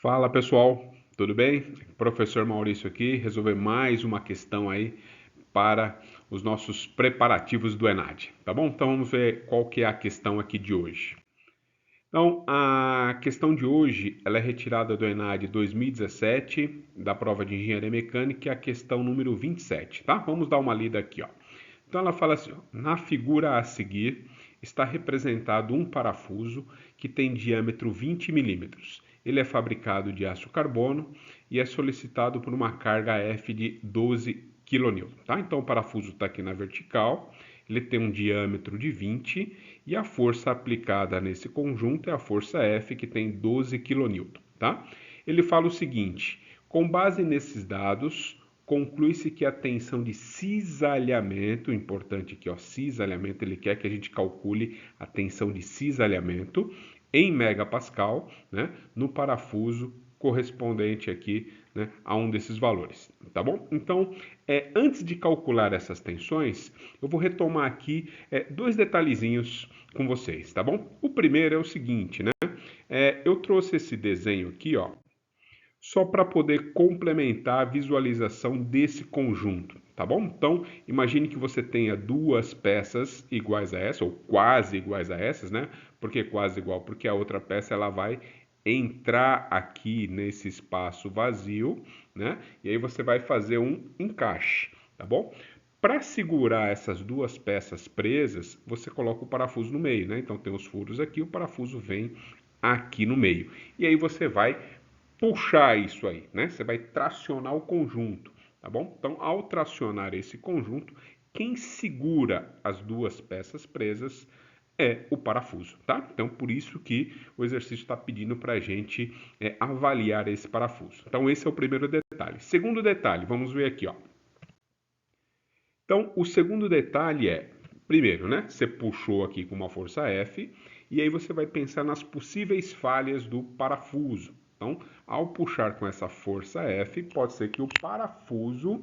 Fala pessoal, tudo bem? Professor Maurício aqui, resolver mais uma questão aí para os nossos preparativos do ENAD, tá bom? Então vamos ver qual que é a questão aqui de hoje. Então, a questão de hoje, ela é retirada do ENAD 2017, da prova de Engenharia Mecânica, é a questão número 27, tá? Vamos dar uma lida aqui, ó. Então ela fala assim, ó, na figura a seguir está representado um parafuso que tem diâmetro 20 milímetros. Ele é fabricado de aço carbono e é solicitado por uma carga F de 12 kN. Tá? Então o parafuso está aqui na vertical, ele tem um diâmetro de 20 e a força aplicada nesse conjunto é a força F, que tem 12 kN. Tá? Ele fala o seguinte, com base nesses dados, conclui-se que a tensão de cisalhamento, importante aqui, ó, cisalhamento, ele quer que a gente calcule a tensão de cisalhamento em megapascal, né, no parafuso correspondente aqui, né, a um desses valores, tá bom? Então, antes de calcular essas tensões, eu vou retomar aqui dois detalhezinhos com vocês, tá bom? O primeiro é o seguinte, né? Eu trouxe esse desenho aqui, ó, só para poder complementar a visualização desse conjunto, tá bom? Então, imagine que você tenha duas peças iguais a essa, ou quase iguais a essas, né? Por que quase igual? Porque a outra peça ela vai entrar aqui nesse espaço vazio, né? E aí você vai fazer um encaixe, tá bom? Para segurar essas duas peças presas, você coloca o parafuso no meio, né? Então tem os furos aqui, o parafuso vem aqui no meio. E aí você vai puxar isso aí, né? Você vai tracionar o conjunto, tá bom? Então, ao tracionar esse conjunto, quem segura as duas peças presas é o parafuso, tá? Então, por isso que o exercício está pedindo para a gente avaliar esse parafuso. Então, esse é o primeiro detalhe. Segundo detalhe, vamos ver aqui, ó. Então, o segundo detalhe é, primeiro, né? Você puxou aqui com uma força F e aí você vai pensar nas possíveis falhas do parafuso. Então, ao puxar com essa força F, pode ser que o parafuso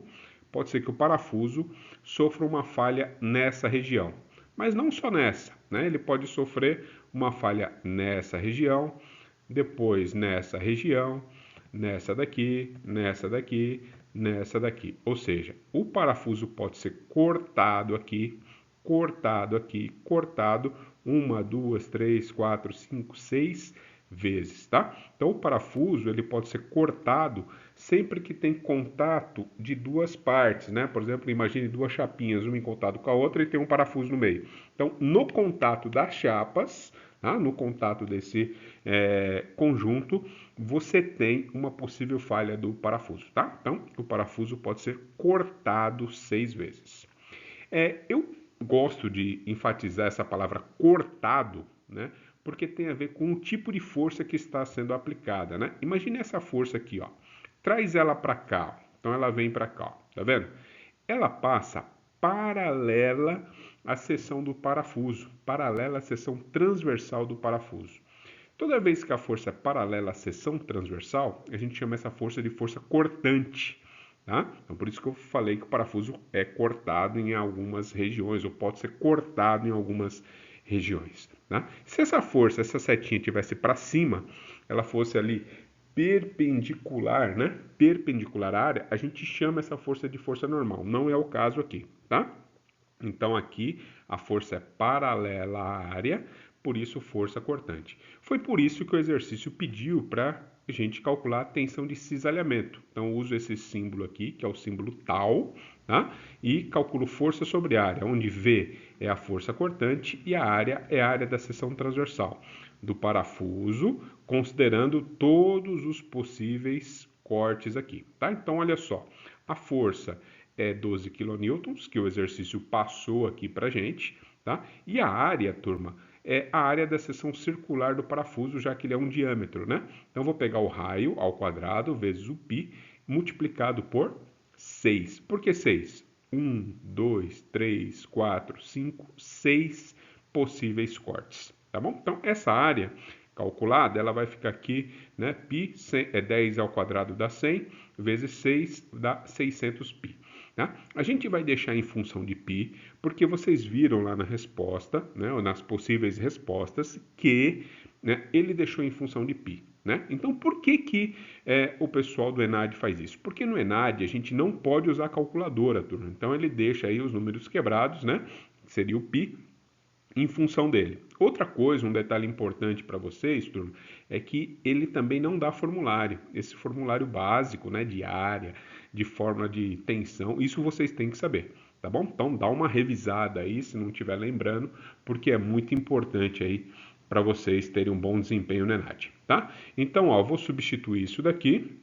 sofra uma falha nessa região. Mas não só nessa, né? Ele pode sofrer uma falha nessa região, depois nessa região, nessa daqui, nessa daqui, nessa daqui. Ou seja, o parafuso pode ser cortado aqui, cortado aqui, cortado uma, duas, três, quatro, cinco, seis vezes, tá? Então o parafuso ele pode ser cortado sempre que tem contato de duas partes, né? Por exemplo, imagine duas chapinhas, uma em contato com a outra e tem um parafuso no meio. Então, no contato das chapas, tá? No contato desse conjunto, você tem uma possível falha do parafuso, tá? Então, o parafuso pode ser cortado 6 vezes. Eu gosto de enfatizar essa palavra cortado, né? Porque tem a ver com o tipo de força que está sendo aplicada, né? Imagine essa força aqui, ó. Traz ela para cá, ó. Então ela vem para cá, ó. Tá vendo? Ela passa paralela à seção do parafuso, paralela à seção transversal do parafuso. Toda vez que a força é paralela à seção transversal, a gente chama essa força de força cortante. Tá? Então, por isso que eu falei que o parafuso é cortado em algumas regiões, ou pode ser cortado em algumas regiões. Tá? Se essa força, essa setinha tivesse para cima, ela fosse ali perpendicular, né? Perpendicular à área, a gente chama essa força de força normal. Não é o caso aqui, tá? Então aqui a força é paralela à área, por isso força cortante. Foi por isso que o exercício pediu para a gente calcular a tensão de cisalhamento. Então eu uso esse símbolo aqui, que é o símbolo tal, tá? E calculo força sobre área, onde V é a força cortante e a área é a área da seção transversal do parafuso, considerando todos os possíveis cortes aqui, tá? Então olha só, a força é 12 kN, que o exercício passou aqui para gente, tá? E a área, turma, é a área da seção circular do parafuso, já que ele é um diâmetro, né? Então, vou pegar o raio ao quadrado vezes o π multiplicado por 6. Por que 6? 1, 2, 3, 4, 5, 6 possíveis cortes, tá bom? Então, essa área calculada, ela vai ficar aqui, né? Π é 10 ao quadrado dá 100, vezes 6 dá 600π. Tá? A gente vai deixar em função de π, porque vocês viram lá na resposta, né, ou nas possíveis respostas, que, né, ele deixou em função de π. né? Então, por que o pessoal do ENAD faz isso? Porque no ENAD a gente não pode usar calculadora, turma. Então, ele deixa aí os números quebrados, né? Que seria o pi, em função dele. Outra coisa, um detalhe importante para vocês, turma, é que ele também não dá formulário. Esse formulário básico, né, de área, de fórmula de tensão, isso vocês têm que saber, tá bom? Então dá uma revisada aí, se não estiver lembrando, porque é muito importante aí para vocês terem um bom desempenho no ENAD, tá? Então, ó, vou substituir isso daqui,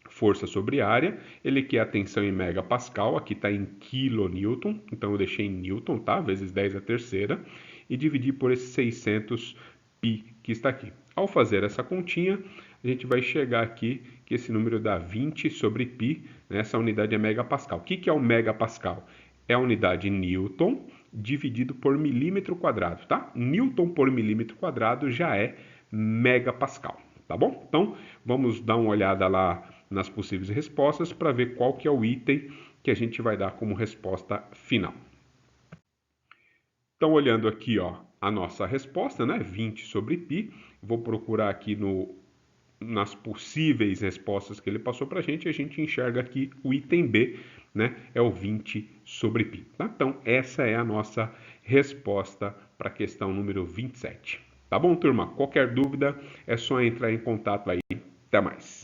força sobre área, ele quer a tensão em megapascal, aqui está em quilonewton, então eu deixei em newton, tá? Vezes 10 a terceira, e dividir por esse 600 pi que está aqui. Ao fazer essa continha, a gente vai chegar aqui que esse número dá 20 sobre pi, né? Essa unidade é megapascal. O que é o megapascal? É a unidade newton dividido por milímetro quadrado, tá? Newton por milímetro quadrado já é megapascal, tá bom? Então, vamos dar uma olhada lá nas possíveis respostas para ver qual que é o item que a gente vai dar como resposta final. Então, olhando aqui, ó, a nossa resposta, né, 20 sobre π, vou procurar aqui nas possíveis respostas que ele passou para a gente enxerga aqui o item B, né, é o 20 sobre π. Tá? Então, essa é a nossa resposta para a questão número 27. Tá bom, turma? Qualquer dúvida é só entrar em contato aí. Até mais.